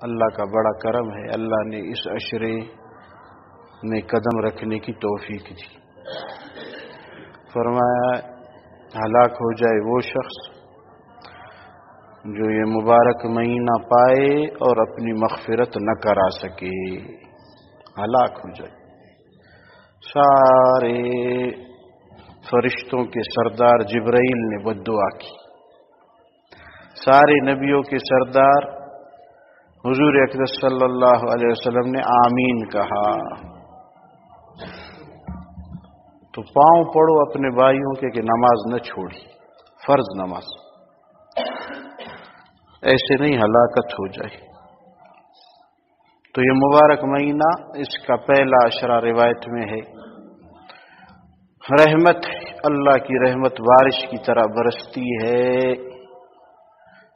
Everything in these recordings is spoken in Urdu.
اللہ کا بڑا کرم ہے، اللہ نے اس عشرے میں قدم رکھنے کی توفیق دی۔ فرمایا ہلاک ہو جائے وہ شخص جو یہ مبارک مہینہ پائے اور اپنی مغفرت نہ کرا سکے، ہلاک ہو جائے۔ سارے فرشتوں کے سردار جبرائیل نے بددعا کی، سارے نبیوں کے سردار حضور اکرم صلی اللہ علیہ وسلم نے آمین کہا۔ تو پاؤں پڑو اپنے بھائیوں کے کہ نماز نہ چھوڑی، فرض نماز، ایسے نہیں ہلاکت ہو جائے۔ تو یہ مبارک مہینہ، اس کا پہلا عشرہ روایت میں ہے، رحمت ہے، اللہ کی رحمت بارش کی طرح برستی ہے،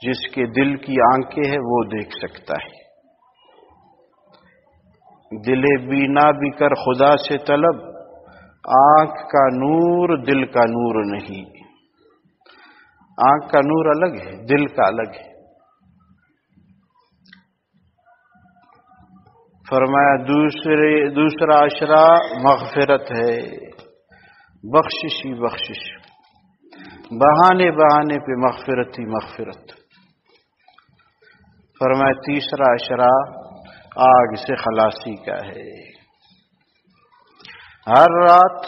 جس کے دل کی آنکھیں ہیں وہ دیکھ سکتا ہے۔ دل بینا بھی کر خدا سے طلب، آنکھ کا نور دل کا نور نہیں۔ آنکھ کا نور الگ ہے، دل کا الگ ہے۔ فرمایا دوسرا عشرہ مغفرت ہے، بخشش ہی بخشش، بہانے بہانے پہ مغفرت ہی مغفرت۔ فرمایا تیسرا عشرہ آگ سے خلاصی کا ہے، ہر رات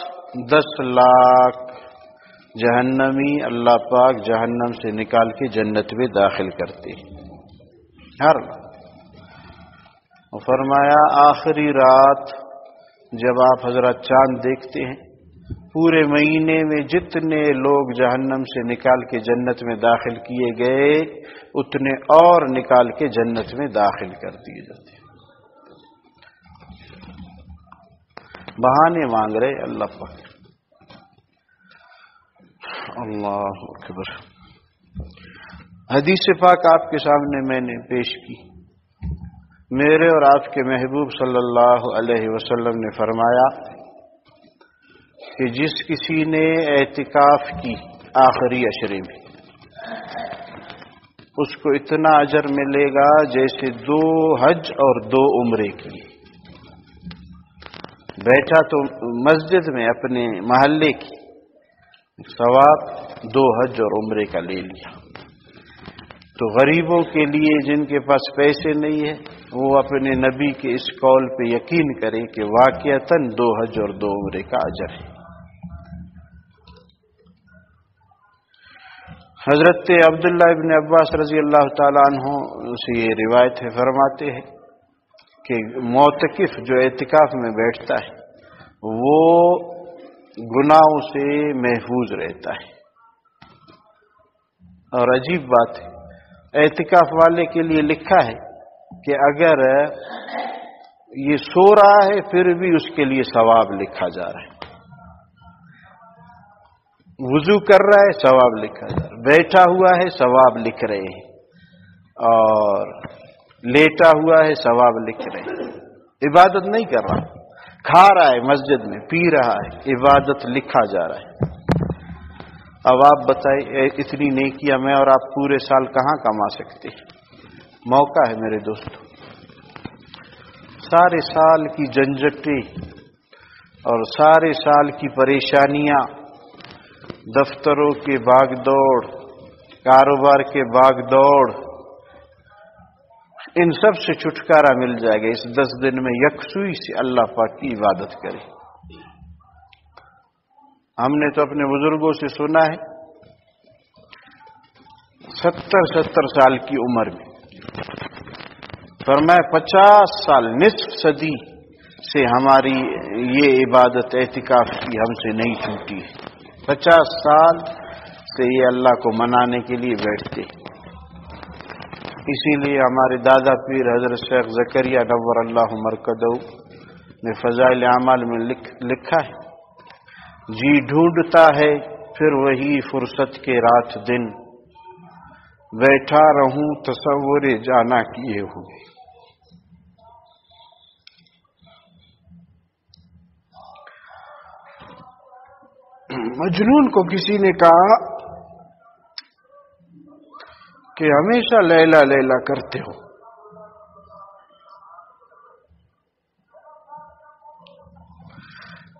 10 لاکھ جہنمی اللہ پاک جہنم سے نکال کے جنت میں داخل کرتے ہیں ہر رات۔ اور فرمایا آخری رات جب آپ حضرات چاند دیکھتے ہیں، پورے مہینے میں جتنے لوگ جہنم سے نکال کے جنت میں داخل کیے گئے، اتنے اور نکال کے جنت میں داخل کر دیے جاتے ہیں۔ بہانے مانگ رہے اللہ پاک۔ اللہ اکبر۔ حدیث پاک آپ کے سامنے میں نے پیش کی، میرے اور آپ کے محبوب صلی اللہ علیہ وسلم نے فرمایا کہ جس کسی نے اعتکاف کی آخری عشرے میں، اس کو اتنا اجر ملے گا جیسے 2 حج اور 2 عمرے کی۔ بیٹھا تو مسجد میں اپنے محلے کی، ثواب 2 حج اور عمرے کا لے لیا۔ تو غریبوں کے لیے جن کے پاس پیسے نہیں ہیں، وہ اپنے نبی کے اس قول پہ یقین کریں کہ واقعتاً 2 حج اور 2 عمرے کا اجر ہے۔ حضرت عبداللہ ابن عباس رضی اللہ تعالیٰ عنہ سے یہ روایت ہے، فرماتے ہیں کہ معتکف جو اعتکاف میں بیٹھتا ہے وہ گناہوں سے محفوظ رہتا ہے۔ اور عجیب بات ہے، اعتکاف والے کے لیے لکھا ہے کہ اگر یہ سو رہا ہے پھر بھی اس کے لیے ثواب لکھا جا رہا ہے، وضو کر رہا ہے ثواب لکھا جا رہا ہے، بیٹھا ہوا ہے ثواب لکھ رہے ہیں، اور لیٹا ہوا ہے ثواب لکھ رہے ہیں۔ عبادت نہیں کر رہا، کھا رہا ہے مسجد میں، پی رہا ہے، عبادت لکھا جا رہا ہے۔ اب آپ بتائیں اتنی نیکیاں میں اور آپ پورے سال کہاں کما سکتے ہیں؟ موقع ہے میرے دوستو، سارے سال کی جھنجھٹیں اور سارے سال کی پریشانیاں، دفتروں کے بھاگ دوڑ، کاروبار کے بھاگ دوڑ، ان سب سے چھٹکارا مل جائے گا اس 10 دن میں یکسوئی سے اللہ پاک کی عبادت کرے۔ ہم نے تو اپنے بزرگوں سے سنا ہے 70 سال کی عمر میں، فرمایا 50 سال، نصف صدی سے ہماری یہ عبادت اعتکاف کی ہم سے نہیں چھوٹی ہے۔ 50 سال سے یہ اللہ کو منانے کے لیے بیٹھتے۔ اسی لیے ہمارے دادا پیر حضرت شیخ زکریا نور اللہ مرکزہ نے فضائل اعمال میں لکھا ہے، جی ڈھونڈتا ہے پھر وہی فرصت کے رات دن، بیٹھا رہوں تصور جانا کیے ہوئے۔ مجنون کو کسی نے کہا کہ ہمیشہ لیلا لیلا کرتے ہو،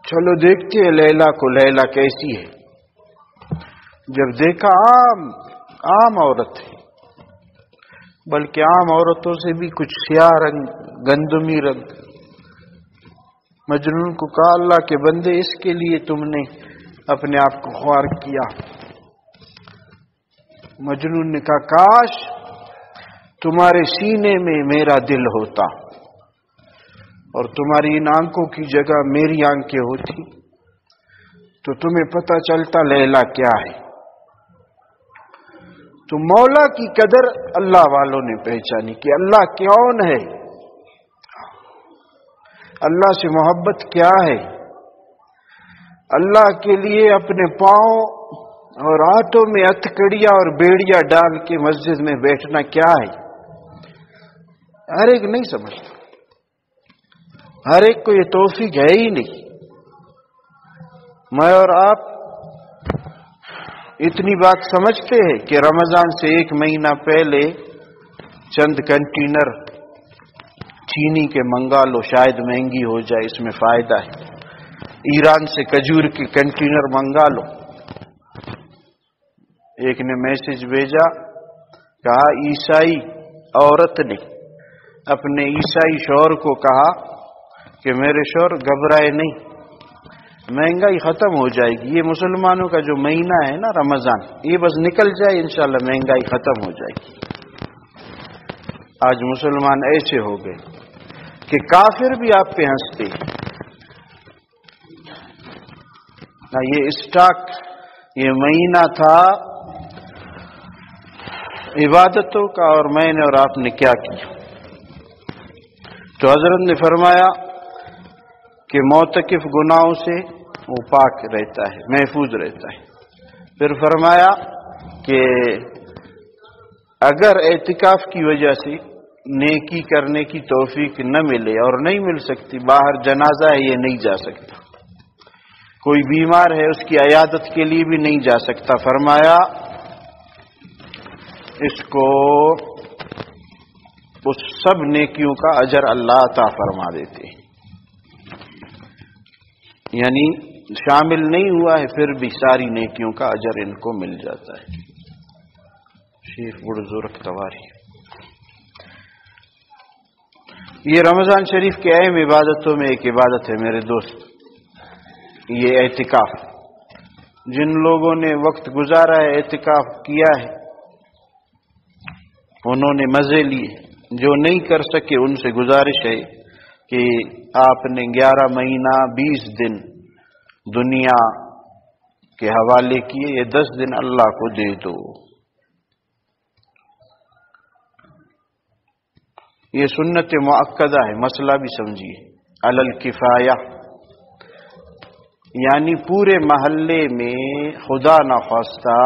چلو دیکھتے ہیں لیلا کو، لیلا کیسی ہے۔ جب دیکھا عام عورت ہے، بلکہ عام عورتوں سے بھی کچھ سیاہ رنگ، گندمی رنگ۔ مجنون کو کہا اللہ کے بندے اس کے لیے تم نے اپنے آپ کو خوار کیا؟ مجنون نے کہا کاش تمہارے سینے میں میرا دل ہوتا اور تمہاری ان آنکھوں کی جگہ میری آنکھیں ہوتی تو تمہیں پتہ چلتا لیلا کیا ہے۔ تو مولا کی قدر اللہ والوں نے پہچانی کہ اللہ کون ہے، اللہ سے محبت کیا ہے، اللہ کے لیے اپنے پاؤں اور ہاتھوں میں ہتھکڑیاں اور بیڑیاں ڈال کے مسجد میں بیٹھنا کیا ہے۔ ہر ایک نہیں سمجھتا، ہر ایک کو یہ توفیق ہے ہی نہیں۔ میں اور آپ اتنی بات سمجھتے ہیں کہ رمضان سے 1 مہینہ پہلے چند کنٹینر چینی کے منگا لو، شاید مہنگی ہو جائے، اس میں فائدہ ہے۔ ایران سے کھجور کے کنٹینر منگا لو۔ ایک نے میسج بھیجا، کہا عیسائی عورت نے اپنے عیسائی شوہر کو کہا کہ میرے شوہر گھبرائے نہیں، مہنگائی ختم ہو جائے گی، یہ مسلمانوں کا جو مہینہ ہے نا رمضان، یہ بس نکل جائے انشاءاللہ مہنگائی ختم ہو جائے گی۔ آج مسلمان ایسے ہو گئے کہ کافر بھی آپ پہ ہنستے۔ یہ اسٹاک، یہ مہینہ تھا عبادتوں کا، اور میں نے اور آپ نے کیا کیا؟ تو حضرت نے فرمایا کہ معتکف گناہوں سے وہ پاک رہتا ہے، محفوظ رہتا ہے۔ پھر فرمایا کہ اگر اعتکاف کی وجہ سے نیکی کرنے کی توفیق نہ ملے، اور نہیں مل سکتی، باہر جنازہ ہے یہ نہیں جا سکتا، کوئی بیمار ہے اس کی عیادت کے لیے بھی نہیں جا سکتا، فرمایا اس کو اس سب نیکیوں کا اجر اللہ عطا فرما دیتے، یعنی شامل نہیں ہوا ہے پھر بھی ساری نیکیوں کا اجر ان کو مل جاتا ہے۔ شیر بڑزورک تواری۔ یہ رمضان شریف کے اہم عبادتوں میں ایک عبادت ہے میرے دوست، یہ اعتکاف۔ جن لوگوں نے وقت گزارا ہے، اعتکاف کیا ہے، انہوں نے مزے لیے، جو نہیں کر سکے ان سے گزارش ہے کہ آپ نے 11 مہینہ 20 دن دنیا کے حوالے کیے، یہ 10 دن اللہ کو دے دو۔ یہ سنت مؤکدہ ہے، مسئلہ بھی سمجھیے، علی الکفایہ، یعنی پورے محلے میں خدا نخواستہ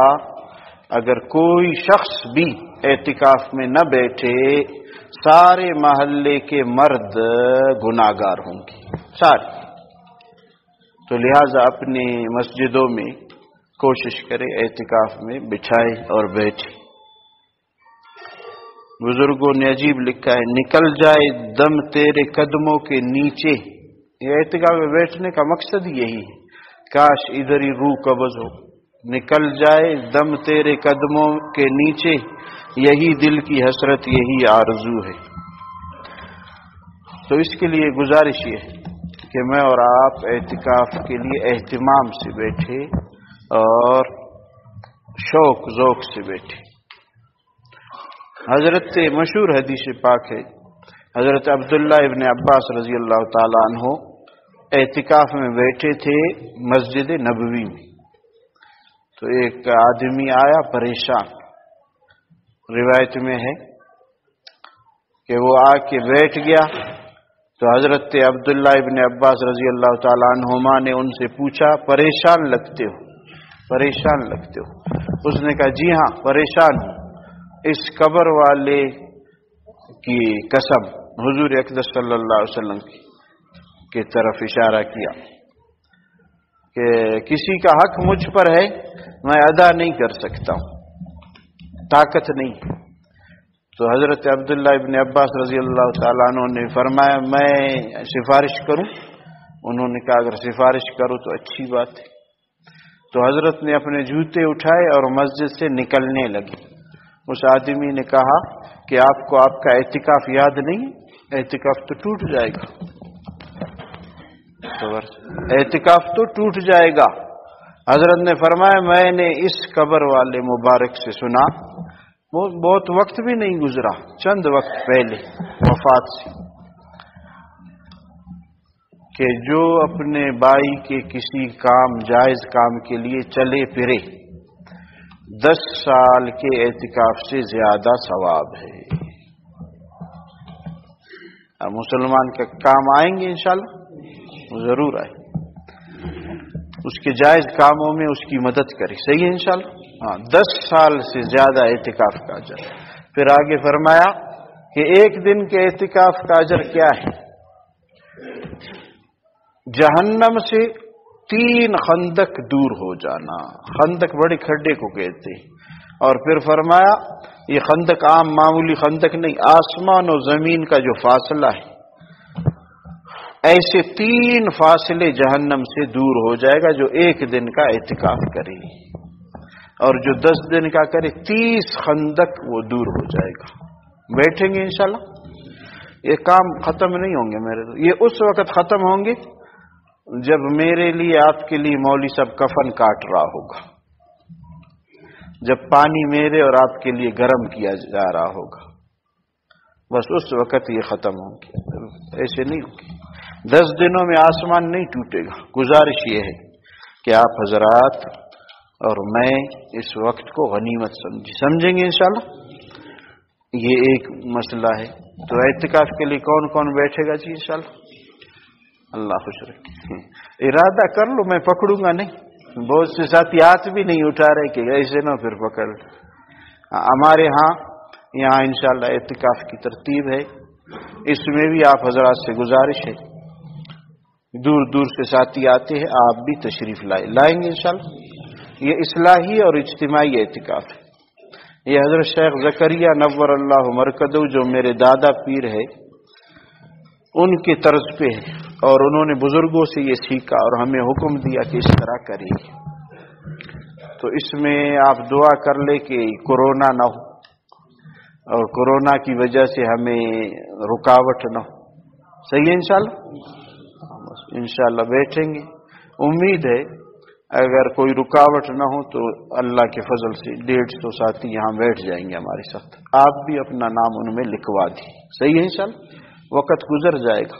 اگر کوئی شخص بھی اعتکاف میں نہ بیٹھے، سارے محلے کے مرد گناہگار ہوں گے، سارے۔ تو لہذا اپنی مسجدوں میں کوشش کرے اعتکاف میں بچھائے اور بیٹھے۔ بزرگوں نے عجیب لکھا ہے، نکل جائے دم تیرے قدموں کے نیچے۔ یہ اعتکاف میں بیٹھنے کا مقصد یہی ہے، کاش ادھر ہی روح قبض ہو، نکل جائے دم تیرے قدموں کے نیچے، یہی دل کی حسرت، یہی آرزو ہے۔ تو اس کے لیے گزارش یہ ہے کہ میں اور آپ اعتکاف کے لیے اہتمام سے بیٹھے اور شوق ذوق سے بیٹھے۔ حضرت مشہور حدیث پاک ہے، حضرت عبداللہ ابن عباس رضی اللہ تعالی عنہ اعتکاف میں بیٹھے تھے مسجد نبوی میں، تو ایک آدمی آیا پریشان، روایت میں ہے کہ وہ آ کے بیٹھ گیا، تو حضرت عبداللہ ابن عباس رضی اللہ تعالی عنہما نے ان سے پوچھا پریشان لگتے ہو، پریشان لگتے ہو؟ اس نے کہا جی ہاں پریشان ہوں، اس قبر والے کی قسم، حضور اقدس صلی اللہ علیہ وسلم کی طرف اشارہ کیا کہ کسی کا حق مجھ پر ہے، میں ادا نہیں کر سکتا ہوں، طاقت نہیں۔ تو حضرت عبداللہ ابن عباس رضی اللہ تعالیٰ عنہ نے فرمایا میں سفارش کروں انہوں نے کہا اگر سفارش کرو تو اچھی بات ہے۔ تو حضرت نے اپنے جوتے اٹھائے اور مسجد سے نکلنے لگے۔ اس آدمی نے کہا کہ آپ کو آپ کا اعتکاف یاد نہیں؟ اعتکاف تو ٹوٹ جائے گا، اعتکاف تو ٹوٹ جائے گا۔ حضرت نے فرمایا میں نے اس قبر والے مبارک سے سنا، بہت وقت بھی نہیں گزرا، چند وقت پہلے وفات سے، کہ جو اپنے بھائی کے کسی کام جائز کام کے لیے چلے پھرے 10 سال کے اعتکاف سے زیادہ ثواب ہے۔ اب مسلمان کا کام آئیں گے انشاءاللہ، ضرور آئے، اس کے جائز کاموں میں اس کی مدد کرے، صحیح ہے انشاءاللہ۔ ہاں، 10 سال سے زیادہ اعتکاف کا اجر۔ پھر آگے فرمایا کہ ایک دن کے اعتکاف کا اجر کیا ہے؟ جہنم سے 3 خندق دور ہو جانا۔ خندق بڑے کھڈے کو کہتے ہیں۔ اور پھر فرمایا یہ خندق عام معمولی خندق نہیں، آسمان و زمین کا جو فاصلہ ہے، ایسے 3 فاصلے جہنم سے دور ہو جائے گا جو ایک دن کا اعتکاف کرے، اور جو 10 دن کا کرے 30 خندق وہ دور ہو جائے گا۔ بیٹھیں گے انشاءاللہ، یہ کام ختم نہیں ہوں گے میرے، یہ اس وقت ختم ہوں گے جب میرے لیے آپ کے لیے مولوی صاحب کفن کاٹ رہا ہوگا، جب پانی میرے اور آپ کے لیے گرم کیا جا رہا ہوگا، بس اس وقت یہ ختم ہوں گے، ایسے نہیں ہوں گے۔ 10 دنوں میں آسمان نہیں ٹوٹے گا۔ گزارش یہ ہے کہ آپ حضرات اور میں اس وقت کو غنیمت سمجھیں گے انشاءاللہ۔ یہ ایک مسئلہ ہے۔ تو اعتکاف کے لیے کون کون بیٹھے گا جی انشاءاللہ؟ اللہ خوش رکھے، ارادہ کر لو، میں پکڑوں گا نہیں۔ بہت سے ساتھی ہاتھ بھی نہیں اٹھا رہے کہ ایسے نہ پھر پکڑ۔ ہمارے یہاں انشاءاللہ اعتکاف کی ترتیب ہے، اس میں بھی آپ حضرات سے گزارش ہے، دور دور سے ساتھی آتے ہیں، آپ بھی تشریف لائیں گے انشاءاللہ۔ یہ اصلاحی اور اجتماعی اعتکاف ہے۔ یہ حضرت شیخ زکریا نور اللہ مرکزہ جو میرے دادا پیر ہے ان کے طرز پہ ہے، اور انہوں نے بزرگوں سے یہ سیکھا اور ہمیں حکم دیا کہ اس طرح کریں۔ تو اس میں آپ دعا کر لیں کہ کورونا نہ ہو، اور کورونا کی وجہ سے ہمیں رکاوٹ نہ ہو، صحیح ہے انشاءاللہ۔ انشاءاللہ بیٹھیں گے، امید ہے اگر کوئی رکاوٹ نہ ہو تو اللہ کے فضل سے 150 ساتھی یہاں بیٹھ جائیں گے ہمارے ساتھ، آپ بھی اپنا نام ان میں لکھوا دیں، صحیح ہے انشاءاللہ۔ وقت گزر جائے گا،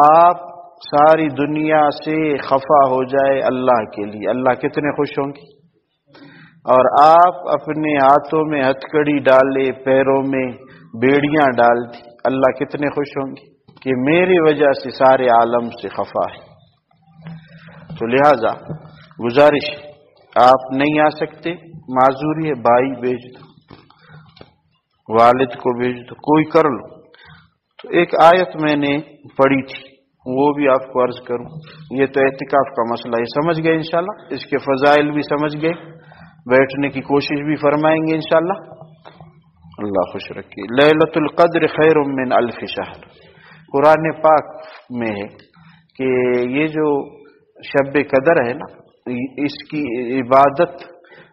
آپ ساری دنیا سے خفا ہو جائے اللہ کے لیے، اللہ کتنے خوش ہوں گے، اور آپ اپنے ہاتھوں میں ہتھکڑی ڈالے، پیروں میں بیڑیاں ڈال دی، اللہ کتنے خوش ہوں گے کہ میری وجہ سے سارے عالم سے خفا ہے۔ تو لہذا گزارش، آپ نہیں آ سکتے، معذوری ہے، بھائی بھیج دو، والد کو بھیج دو، کوئی کر لو۔ تو ایک آیت میں نے پڑھی تھی، وہ بھی آپ کو عرض کروں۔ یہ تو اعتکاف کا مسئلہ یہ سمجھ گئے انشاءاللہ، اس کے فضائل بھی سمجھ گئے، بیٹھنے کی کوشش بھی فرمائیں گے انشاءاللہ۔ اللہ خوش رکھے۔ لیلۃ القدر خیر من 1000 شہر، قرآن پاک میں ہے کہ یہ جو شب قدر ہے نا، اس کی عبادت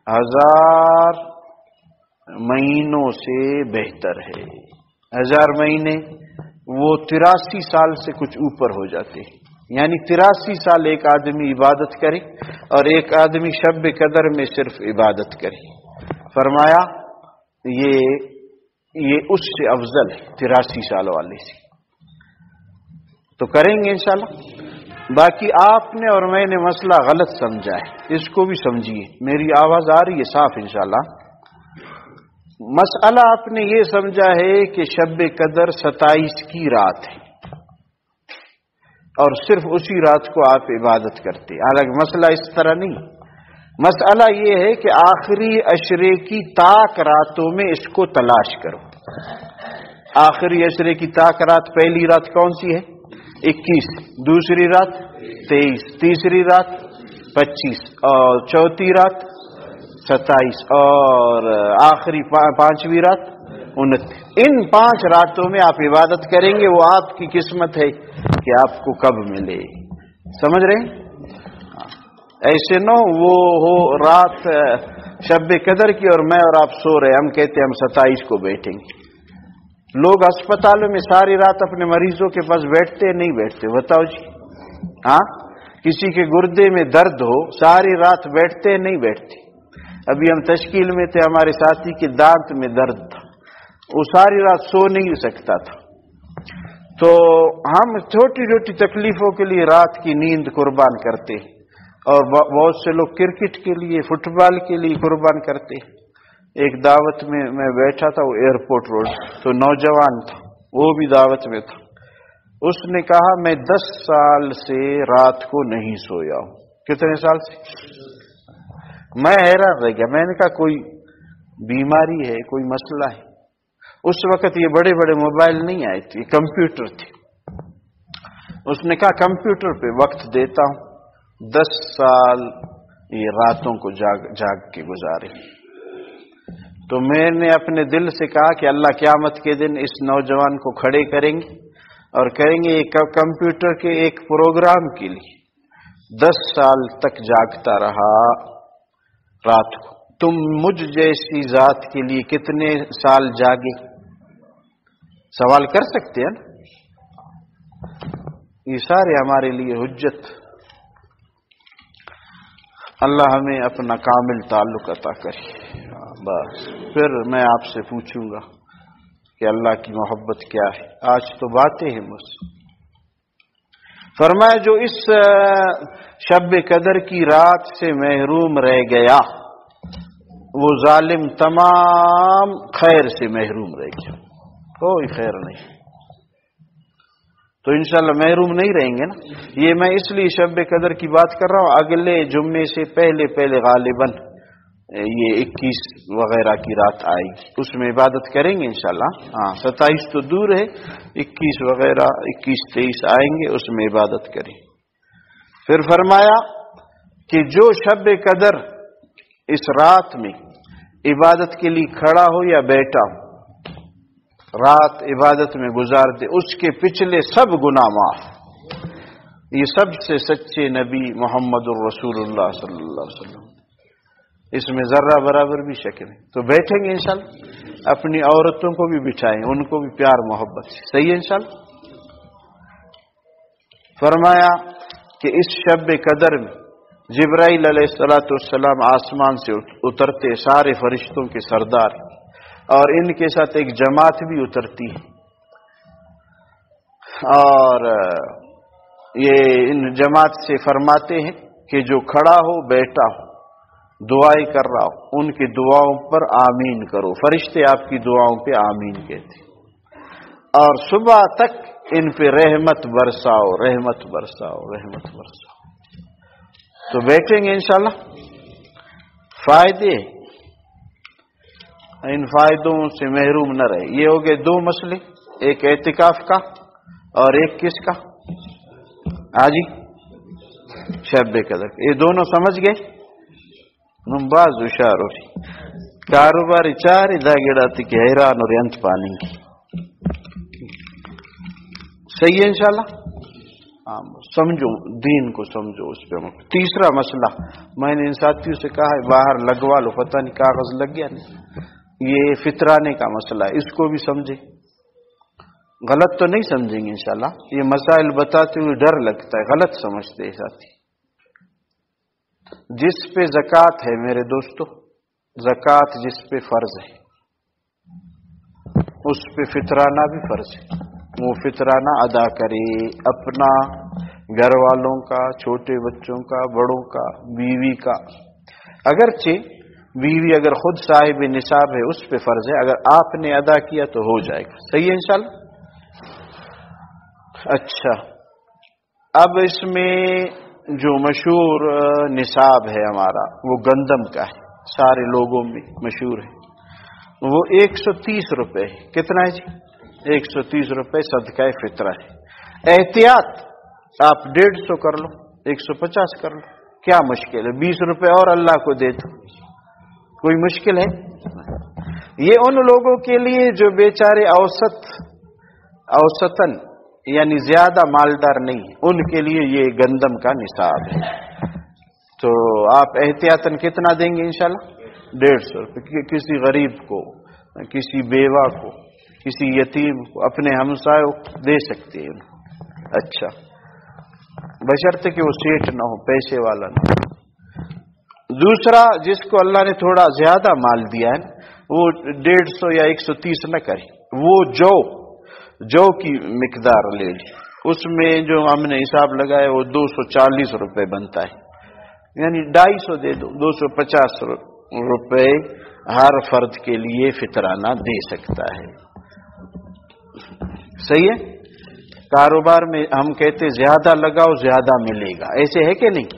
1000 مہینوں سے بہتر ہے۔ 1000 مہینے وہ 83 سال سے کچھ اوپر ہو جاتے ہیں، یعنی 83 سال ایک آدمی عبادت کرے اور ایک آدمی شب قدر میں صرف عبادت کرے، فرمایا یہ اس سے افضل ہے 83 سال والے سے۔ تو کریں گے انشاءاللہ۔ باقی آپ نے اور میں نے مسئلہ غلط سمجھا ہے، اس کو بھی سمجھیے، میری آواز آ رہی ہے صاف انشاءاللہ۔ مسئلہ آپ نے یہ سمجھا ہے کہ شب قدر 27 کی رات ہے اور صرف اسی رات کو آپ عبادت کرتے، حالانکہ مسئلہ اس طرح نہیں۔ مسئلہ یہ ہے کہ آخری عشرے کی طاق راتوں میں اس کو تلاش کرو۔ آخری عشرے کی طاق رات، پہلی رات کون سی ہے؟ 21، دوسری رات 23، تیسری رات 25، اور چوتھی رات 27، اور آخری 5ویں رات 29۔ ان 5 راتوں میں آپ عبادت کریں گے، وہ آپ کی قسمت ہے کہ آپ کو کب ملے۔ سمجھ رہے ہیں؟ ایسے نہ وہ ہو رات شب قدر کی اور میں اور آپ سو رہے، ہم کہتے ہیں ہم 27 کو بیٹھیں گے۔ لوگ اسپتالوں میں ساری رات اپنے مریضوں کے پاس بیٹھتے نہیں بیٹھتے؟ بتاؤ جی۔ ہاں، کسی کے گردے میں درد ہو ساری رات بیٹھتے نہیں بیٹھتے؟ ابھی ہم تشکیل میں تھے، ہمارے ساتھی کے دانت میں درد تھا، وہ ساری رات سو نہیں سکتا تھا۔ تو ہم چھوٹی چھوٹی تکلیفوں کے لیے رات کی نیند قربان کرتے، اور بہت سے لوگ کرکٹ کے لیے، فٹ بال کے لیے قربان کرتے۔ ایک دعوت میں بیٹھا تھا، وہ ایئرپورٹ روڈ، تو نوجوان تھا، وہ بھی دعوت میں تھا۔ اس نے کہا میں 10 سال سے رات کو نہیں سویا ہوں۔ کتنے سال سے؟ میں حیران رہ گیا، میں نے کہا کوئی بیماری ہے، کوئی مسئلہ ہے؟ اس وقت یہ بڑے بڑے موبائل نہیں آئے تھے، کمپیوٹر تھے۔ اس نے کہا کمپیوٹر پہ وقت دیتا ہوں، 10 سال یہ راتوں کو جاگ کے گزارے۔ تو میں نے اپنے دل سے کہا کہ اللہ قیامت کے دن اس نوجوان کو کھڑے کریں گے اور کہیں گے یہ کمپیوٹر کے ایک پروگرام کے لیے 10 سال تک جاگتا رہا رات کو، تم مجھ جیسی ذات کے لیے کتنے سال جاگے؟ سوال کر سکتے ہیں نا؟ یہ سارے ہمارے لیے حجت۔ اللہ ہمیں اپنا کامل تعلق عطا کرے۔ بس پھر میں آپ سے پوچھوں گا کہ اللہ کی محبت کیا ہے۔ آج تو باتیں ہیں بس۔ فرمایا جو اس شب قدر کی رات سے محروم رہ گیا وہ ظالم تمام خیر سے محروم رہ گیا، کوئی خیر نہیں۔ تو انشاءاللہ محروم نہیں رہیں گے نا۔ یہ میں اس لیے شب قدر کی بات کر رہا ہوں، اگلے جمعے سے پہلے غالباً یہ 21 وغیرہ کی رات آئے گی، اس میں عبادت کریں گے انشاءاللہ۔ ہاں 27 تو دور ہے، 21 وغیرہ 21-23 آئیں گے، اس میں عبادت کریں۔ پھر فرمایا کہ جو شب قدر اس رات میں عبادت کے لیے کھڑا ہو یا بیٹھا ہو، رات عبادت میں گزار دے، اس کے پچھلے سب گناہ معاف۔ یہ سب سے سچے نبی محمد الرسول اللہ صلی اللہ علیہ وسلم، اس میں ذرہ برابر بھی شک نہیں۔ تو بیٹھیں گے انشاءاللہ، اپنی عورتوں کو بھی بٹھائیں، ان کو بھی پیار محبت سے، صحیح ہے انشاءاللہ۔ فرمایا کہ اس شب قدر میں جبرائیل علیہ السلام آسمان سے اترتے، سارے فرشتوں کے سردار، اور ان کے ساتھ ایک جماعت بھی اترتی ہے، اور یہ ان جماعت سے فرماتے ہیں کہ جو کھڑا ہو بیٹھا ہو دعائیں کر رہا ہو، ان کی دعاؤں پر آمین کرو۔ فرشتے آپ کی دعاؤں پہ آمین کہتے، اور صبح تک ان پہ رحمت برساؤ، رحمت برساؤ، رحمت برساؤ۔ تو بیٹھیں گے انشاءاللہ۔ فائدے، ان فائدوں سے محروم نہ رہے۔ یہ ہو گئے 2 مسئلے، ایک اعتکاف کا اور ایک کس کا؟ جی شب قدر۔ یہ دونوں سمجھ گئے؟ باز ہوشیار ہو کاروباری چاری داگڑاتی کہ حیران اور انت پانی کی، صحیح ہے انشاءاللہ۔ سمجھو دین کو، سمجھو اس پہ۔ تیسرا مسئلہ میں نے ان ساتھیوں سے کہا ہے باہر لگوا لو، پتہ نہیں کاغذ لگ گیا نہیں، یہ فطرانے کا مسئلہ ہے، اس کو بھی سمجھے۔ غلط تو نہیں سمجھیں گے انشاءاللہ، یہ مسائل بتاتے ہوئے ڈر لگتا ہے، غلط سمجھتے ہیں ساتھی۔ جس پہ زکوٰۃ ہے میرے دوستو، زکوٰۃ جس پہ فرض ہے اس پہ فطرانہ بھی فرض ہے، وہ فطرانہ ادا کرے، اپنا، گھر والوں کا، چھوٹے بچوں کا، بڑوں کا، بیوی کا۔ اگرچہ بیوی اگر خود صاحب نصاب ہے اس پہ فرض ہے، اگر آپ نے ادا کیا تو ہو جائے گا، صحیح ہے انشاءاللہ۔ اچھا، اب اس میں جو مشہور نصاب ہے ہمارا وہ گندم کا ہے، سارے لوگوں میں مشہور ہے، وہ 130 روپے ہے۔ کتنا ہے جی؟ 130 روپے صدقہ فطرہ ہے۔ احتیاط آپ 150 کر لو، 150 کر لو، کیا مشکل ہے؟ 20 روپے اور اللہ کو دے دو، کوئی مشکل ہے؟ یہ ان لوگوں کے لیے جو بیچارے اوسطاً یعنی زیادہ مالدار نہیں، ان کے لیے یہ گندم کا نصاب ہے۔ تو آپ احتیاطاً کتنا دیں گے انشاءاللہ؟ 150 روپے، کسی غریب کو، کسی بیوہ کو، کسی یتیم کو، اپنے ہمسایوں کو دے سکتے ہیں۔ اچھا، بشرطے کہ وہ سیٹھ نہ ہو، پیسے والا نہ ہو۔ دوسرا، جس کو اللہ نے تھوڑا زیادہ مال دیا ہے وہ 150 یا 130 نہ کرے، وہ جو کی مقدار لے لی، اس میں جو ہم نے حساب لگایا وہ 240 روپے بنتا ہے، یعنی 250 دے دو، 250 روپے ہر فرد کے لیے فطرانہ دے سکتا ہے۔ صحیح ہے؟ کاروبار میں ہم کہتے زیادہ لگاؤ زیادہ ملے گا، ایسے ہے کہ نہیں؟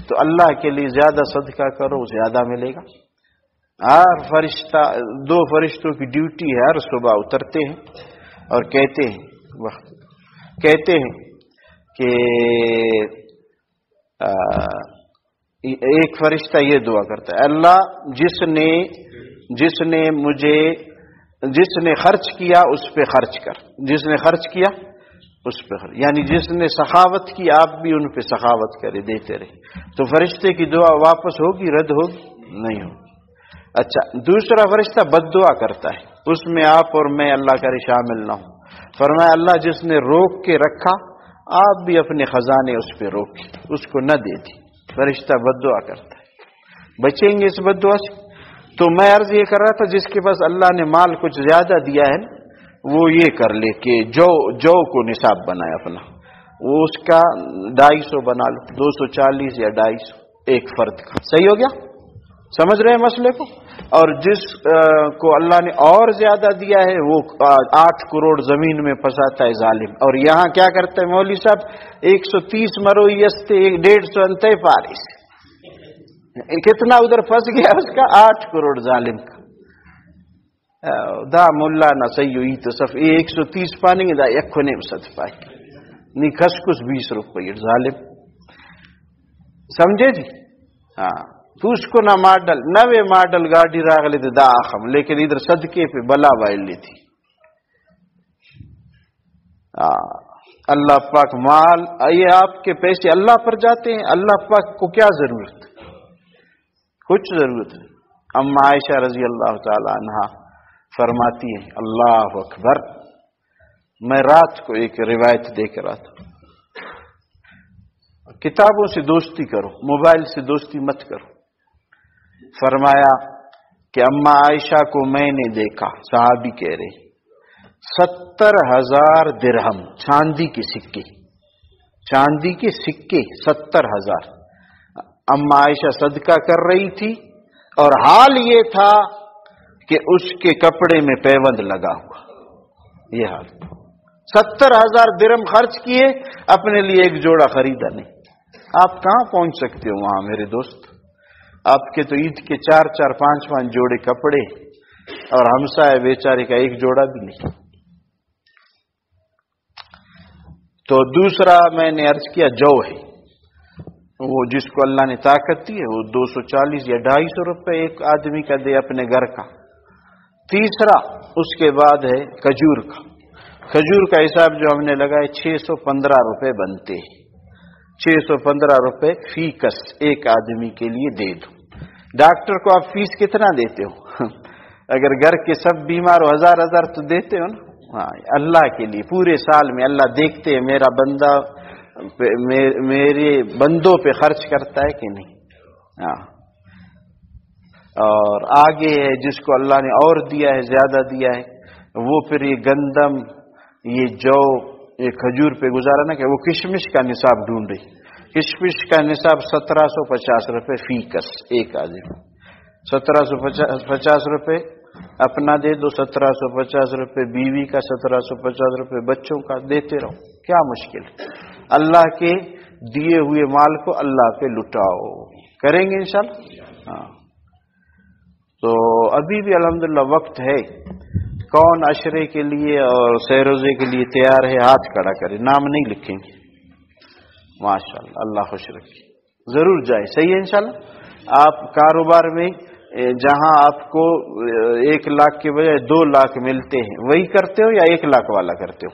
تو اللہ کے لیے زیادہ صدقہ کرو زیادہ ملے گا۔ ہر فرشتہ، 2 فرشتوں کی ڈیوٹی ہے، ہر صبح اترتے ہیں اور کہتے ہیں کہ ایک فرشتہ یہ دعا کرتا ہے، اللہ جس نے خرچ کیا اس پہ خرچ کر، جس نے خرچ کیا اس پہ خرچ، یعنی جس نے سخاوت کی آپ بھی ان پہ سخاوت کرے، دیتے رہے۔ تو فرشتے کی دعا واپس ہوگی، رد ہوگی؟ نہیں ہوگی۔ اچھا، دوسرا فرشتہ بد دعا کرتا ہے، اس میں آپ اور میں اللہ کرے شامل نہ ہوں۔ فرمایا اللہ جس نے روک کے رکھا آپ بھی اپنے خزانے اس پہ روکے، اس کو نہ دے دی۔ فرشتہ بد دعا کرتا ہے، بچیں گے اس بد دعا سے؟ تو میں عرض یہ کر رہا تھا جس کے پاس اللہ نے مال کچھ زیادہ دیا ہے وہ یہ کر لے کہ جو کو نصاب بنائے اپنا، وہ اس کا 250 بنا لو، 240 یا 250 ایک فرد کا۔ صحیح ہو گیا؟ سمجھ رہے ہیں مسئلے کو؟ اور جس کو اللہ نے اور زیادہ دیا ہے وہ 8 کروڑ زمین میں پھنساتا ہے ظالم، اور یہاں کیا کرتا ہے مولوی صاحب؟ 130 مروئی استے 150 انتے پارس، کتنا ادھر پھنس گیا اس کا؟ 8 کروڑ ظالم کا۔ دا ملا نہ صحیح ہوئی تو صف 130 پانی دا یکھو نے صد پائی نہیں خسکس 20 روپے ظالم، سمجھے جی؟ ہاں، تو اس کو نہ ماڈل 90 ماڈل گاڑی راغلی تھے دا آخم، لیکن ادھر صدقے پہ بلا وائل لی تھی۔ اللہ پاک مال، یہ آپ کے پیسے اللہ پر جاتے ہیں، اللہ پاک کو کیا ضرورت؟ کچھ ضرورت نہیں۔ اما عائشہ رضی اللہ تعالی عنہا فرماتی ہیں، اللہ اکبر، میں رات کو ایک روایت دیکھ رہا تھا، کتابوں سے دوستی کرو، موبائل سے دوستی مت کرو۔ فرمایا کہ اما عائشہ کو میں نے دیکھا، صحابی کہہ رہے، 70,000 درہم چاندی کے سکے، چاندی کے سکے 70,000 اما عائشہ صدقہ کر رہی تھی، اور حال یہ تھا کہ اس کے کپڑے میں پیوند لگا ہوا، یہ حال 70,000 درہم خرچ کیے، اپنے لیے ایک جوڑا خریدا نہیں۔ آپ کہاں پہنچ سکتے ہو وہاں میرے دوست؟ آپ کے تو عید کے 4 5 جوڑے کپڑے، اور ہمسائے بیچارے کا ایک جوڑا بھی نہیں۔ تو دوسرا میں نے عرض کیا جو ہے، وہ جس کو اللہ نے طاقت دی ہے وہ 240 یا 250 روپے ایک آدمی کا دے اپنے گھر کا۔ تیسرا اس کے بعد ہے کھجور کا، کھجور کا حساب جو ہم نے لگائے 615 روپے بنتے ہیں، 615 روپے فی کس ایک آدمی کے لیے دے دو۔ ڈاکٹر کو آپ فیس کتنا دیتے ہو؟ اگر گھر کے سب بیمار ہو 1000 تو دیتے ہو نا؟ ہاں، اللہ کے لیے پورے سال میں اللہ دیکھتے ہیں میرا بندہ میرے بندوں پہ خرچ کرتا ہے کہ نہیں۔ ہاں، اور آگے ہے جس کو اللہ نے اور دیا ہے، زیادہ دیا ہے، وہ پھر یہ گندم، یہ جو، یہ کھجور پہ گزارا نا کہ وہ کشمش کا نصاب ڈھونڈ رہی، کشمش کا نصاب 1750 روپے فی کس ایک آدمی، 1750 روپے اپنا دے دو، 1750 روپے بیوی کا، 1750 روپے بچوں کا، دیتے رہو، کیا مشکل ہے؟ اللہ کے دیے ہوئے مال کو اللہ پہ لٹاؤ، کریں گے انشاءاللہ؟ ہاں، تو ابھی بھی الحمدللہ وقت ہے۔ کون عشرے کے لیے اور سیروزے کے لیے تیار ہے؟ ہاتھ کھڑا کرے، نام نہیں لکھیں گے، ماشاءاللہ، اللہ خوش رکھے، ضرور جائے، صحیح ہے انشاءاللہ۔ آپ کاروبار میں جہاں آپ کو 1 لاکھ کے بجائے 2 لاکھ ملتے ہیں وہی کرتے ہو یا 1 لاکھ والا کرتے ہو؟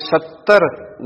70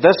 10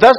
10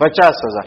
50,000,